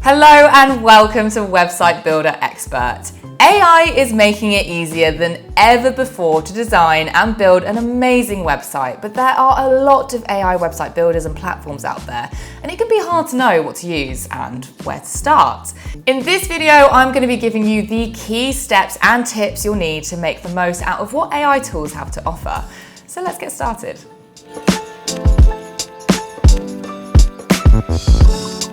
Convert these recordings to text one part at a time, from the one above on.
Hello and welcome to Website Builder Expert. AI is making it easier than ever before to design and build an amazing website, but there are a lot of AI website builders and platforms out there, and it can be hard to know what to use and where to start. In this video, I'm going to be giving you the key steps and tips you'll need to make the most out of what AI tools have to offer. So let's get started.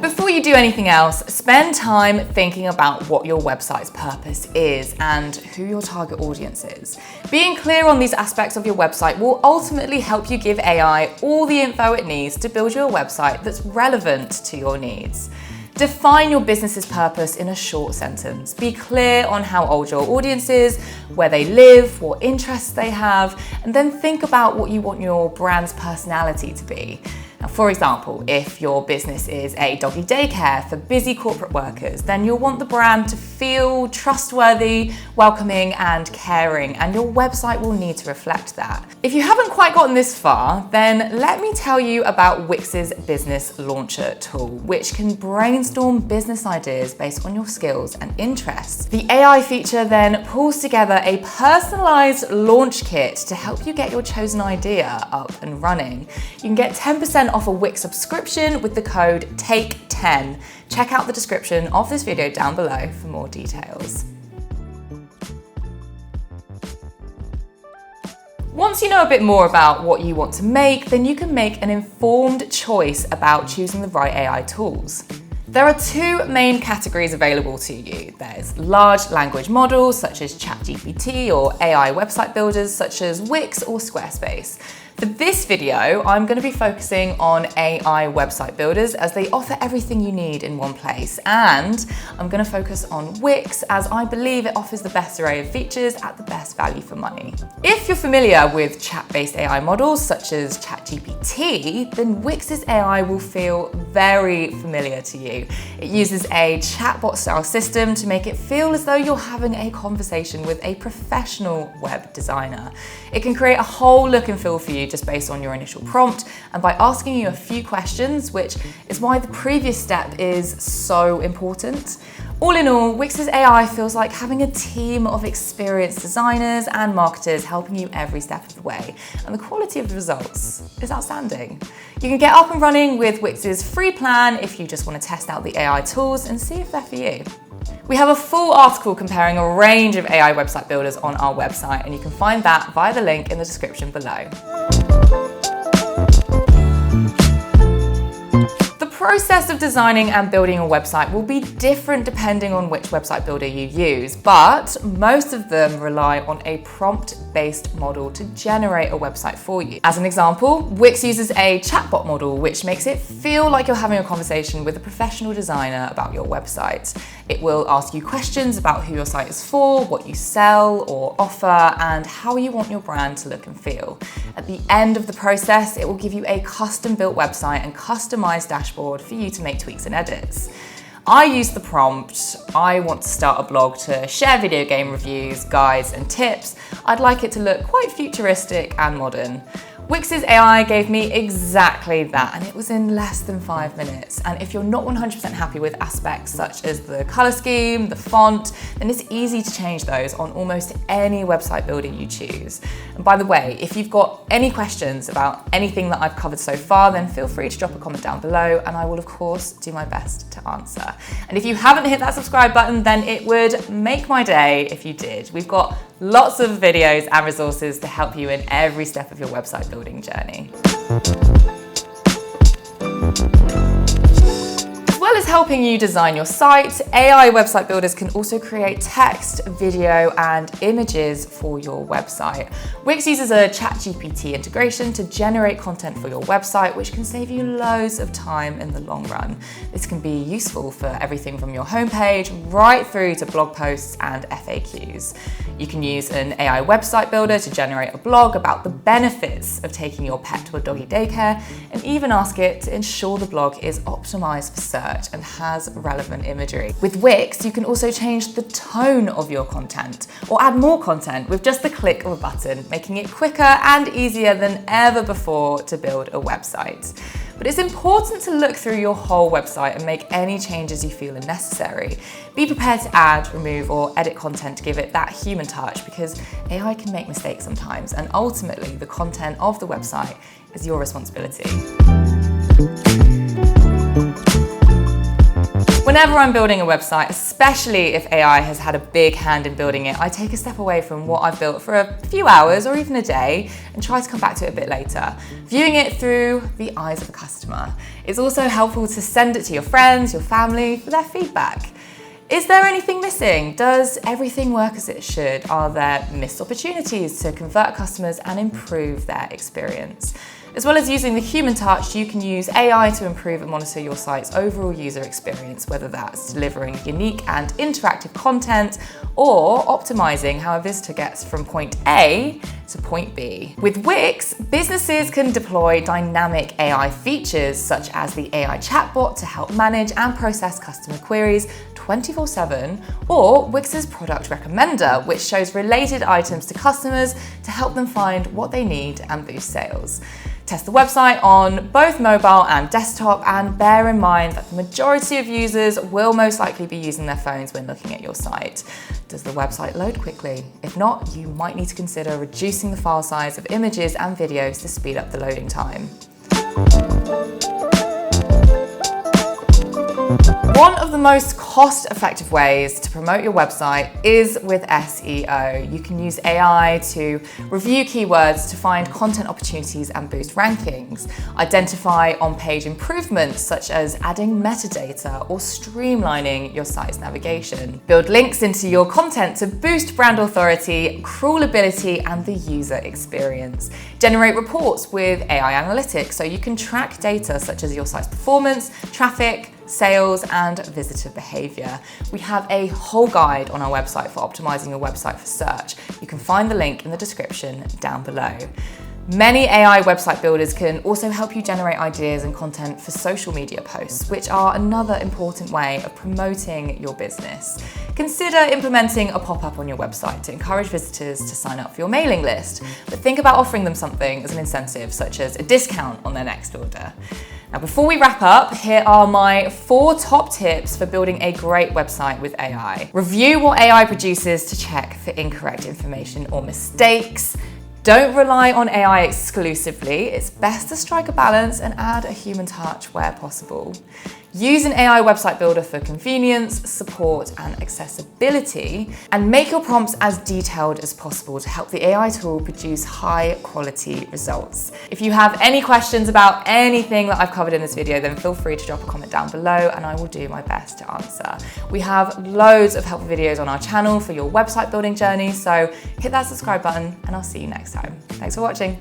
Before you do anything else, spend time thinking about what your website's purpose is and who your target audience is. Being clear on these aspects of your website will ultimately help you give AI all the info it needs to build you a website that's relevant to your needs. Define your business's purpose in a short sentence. Be clear on how old your audience is, where they live, what interests they have, and then think about what you want your brand's personality to be. Now, for example, if your business is a doggy daycare for busy corporate workers, then you'll want the brand to feel trustworthy, welcoming, and caring, and your website will need to reflect that. If you haven't quite gotten this far, then let me tell you about Wix's Business Launcher tool, which can brainstorm business ideas based on your skills and interests. The AI feature then pulls together a personalized launch kit to help you get your chosen idea up and running. You can get 10% off a Wix subscription with the code TAKE10. Check out the description of this video down below for more details. Once you know a bit more about what you want to make, then you can make an informed choice about choosing the right AI tools. There are two main categories available to you. There's large language models such as ChatGPT or AI website builders such as Wix or Squarespace. For this video, I'm going to be focusing on AI website builders as they offer everything you need in one place, and I'm going to focus on Wix as I believe it offers the best array of features at the best value for money. If you're familiar with chat-based AI models such as ChatGPT, then Wix's AI will feel very familiar to you. It uses a chatbot-style system to make it feel as though you're having a conversation with a professional web designer. It can create a whole look and feel for you just based on your initial prompt and by asking you a few questions, which is why the previous step is so important. All in all, Wix's AI feels like having a team of experienced designers and marketers helping you every step of the way, and the quality of the results is outstanding. You can get up and running with Wix's free plan if you just want to test out the AI tools and see if they're for you. We have a full article comparing a range of AI website builders on our website, and you can find that via the link in the description below. The process of designing and building a website will be different depending on which website builder you use, but most of them rely on a prompt-based model to generate a website for you. As an example, Wix uses a chatbot model, which makes it feel like you're having a conversation with a professional designer about your website. It will ask you questions about who your site is for, what you sell or offer, and how you want your brand to look and feel. At the end of the process, it will give you a custom-built website and customized dashboard for you to make tweaks and edits. I use the prompt, I want to start a blog to share video game reviews, guides, and tips. I'd like it to look quite futuristic and modern. Wix's AI gave me exactly that, and it was in less than 5 minutes. And if you're not 100% happy with aspects such as the color scheme, the font, then it's easy to change those on almost any website builder you choose. And by the way, if you've got any questions about anything that I've covered so far, then feel free to drop a comment down below, and I will of course do my best to answer. And if you haven't hit that subscribe button, then it would make my day if you did. We've got lots of videos and resources to help you in every step of your website building journey. As well as helping you design your site, AI website builders can also create text, video, and images for your website. Wix uses a ChatGPT integration to generate content for your website, which can save you loads of time in the long run. This can be useful for everything from your homepage right through to blog posts and FAQs. You can use an AI website builder to generate a blog about the benefits of taking your pet to a doggy daycare, and even ask it to ensure the blog is optimized for search and has relevant imagery. With Wix, you can also change the tone of your content or add more content with just the click of a button, making it quicker and easier than ever before to build a website. But it's important to look through your whole website and make any changes you feel are necessary. Be prepared to add, remove, or edit content to give it that human touch, because AI can make mistakes sometimes, and ultimately the content of the website is your responsibility. Whenever I'm building a website, especially if AI has had a big hand in building it, I take a step away from what I've built for a few hours or even a day and try to come back to it a bit later, viewing it through the eyes of a customer. It's also helpful to send it to your friends, your family, for their feedback. Is there anything missing? Does everything work as it should? Are there missed opportunities to convert customers and improve their experience? As well as using the human touch, you can use AI to improve and monitor your site's overall user experience, whether that's delivering unique and interactive content or optimizing how a visitor gets from point A to point B. With Wix, businesses can deploy dynamic AI features such as the AI chatbot to help manage and process customer queries 24/7, or Wix's product recommender, which shows related items to customers to help them find what they need and boost sales. Test the website on both mobile and desktop, and bear in mind that the majority of users will most likely be using their phones when looking at your site. Does the website load quickly? If not, you might need to consider reducing the file size of images and videos to speed up the loading time. One of the most cost-effective ways to promote your website is with SEO. You can use AI to review keywords to find content opportunities and boost rankings, identify on-page improvements such as adding metadata or streamlining your site's navigation, build links into your content to boost brand authority, crawlability, and the user experience, generate reports with AI analytics so you can track data such as your site's performance, traffic, sales, and visitor behavior. We have a whole guide on our website for optimizing your website for search. You can find the link in the description down below. Many AI website builders can also help you generate ideas and content for social media posts, which are another important way of promoting your business. Consider implementing a pop-up on your website to encourage visitors to sign up for your mailing list, but think about offering them something as an incentive, such as a discount on their next order. Now, before we wrap up, here are my 4 top tips for building a great website with AI. Review what AI produces to check for incorrect information or mistakes. Don't rely on AI exclusively. It's best to strike a balance and add a human touch where possible. Use an AI website builder for convenience, support, and accessibility, and make your prompts as detailed as possible to help the AI tool produce high-quality results. If you have any questions about anything that I've covered in this video, then feel free to drop a comment down below and I will do my best to answer. We have loads of helpful videos on our channel for your website building journey, so hit that subscribe button and I'll see you next time. Thanks for watching.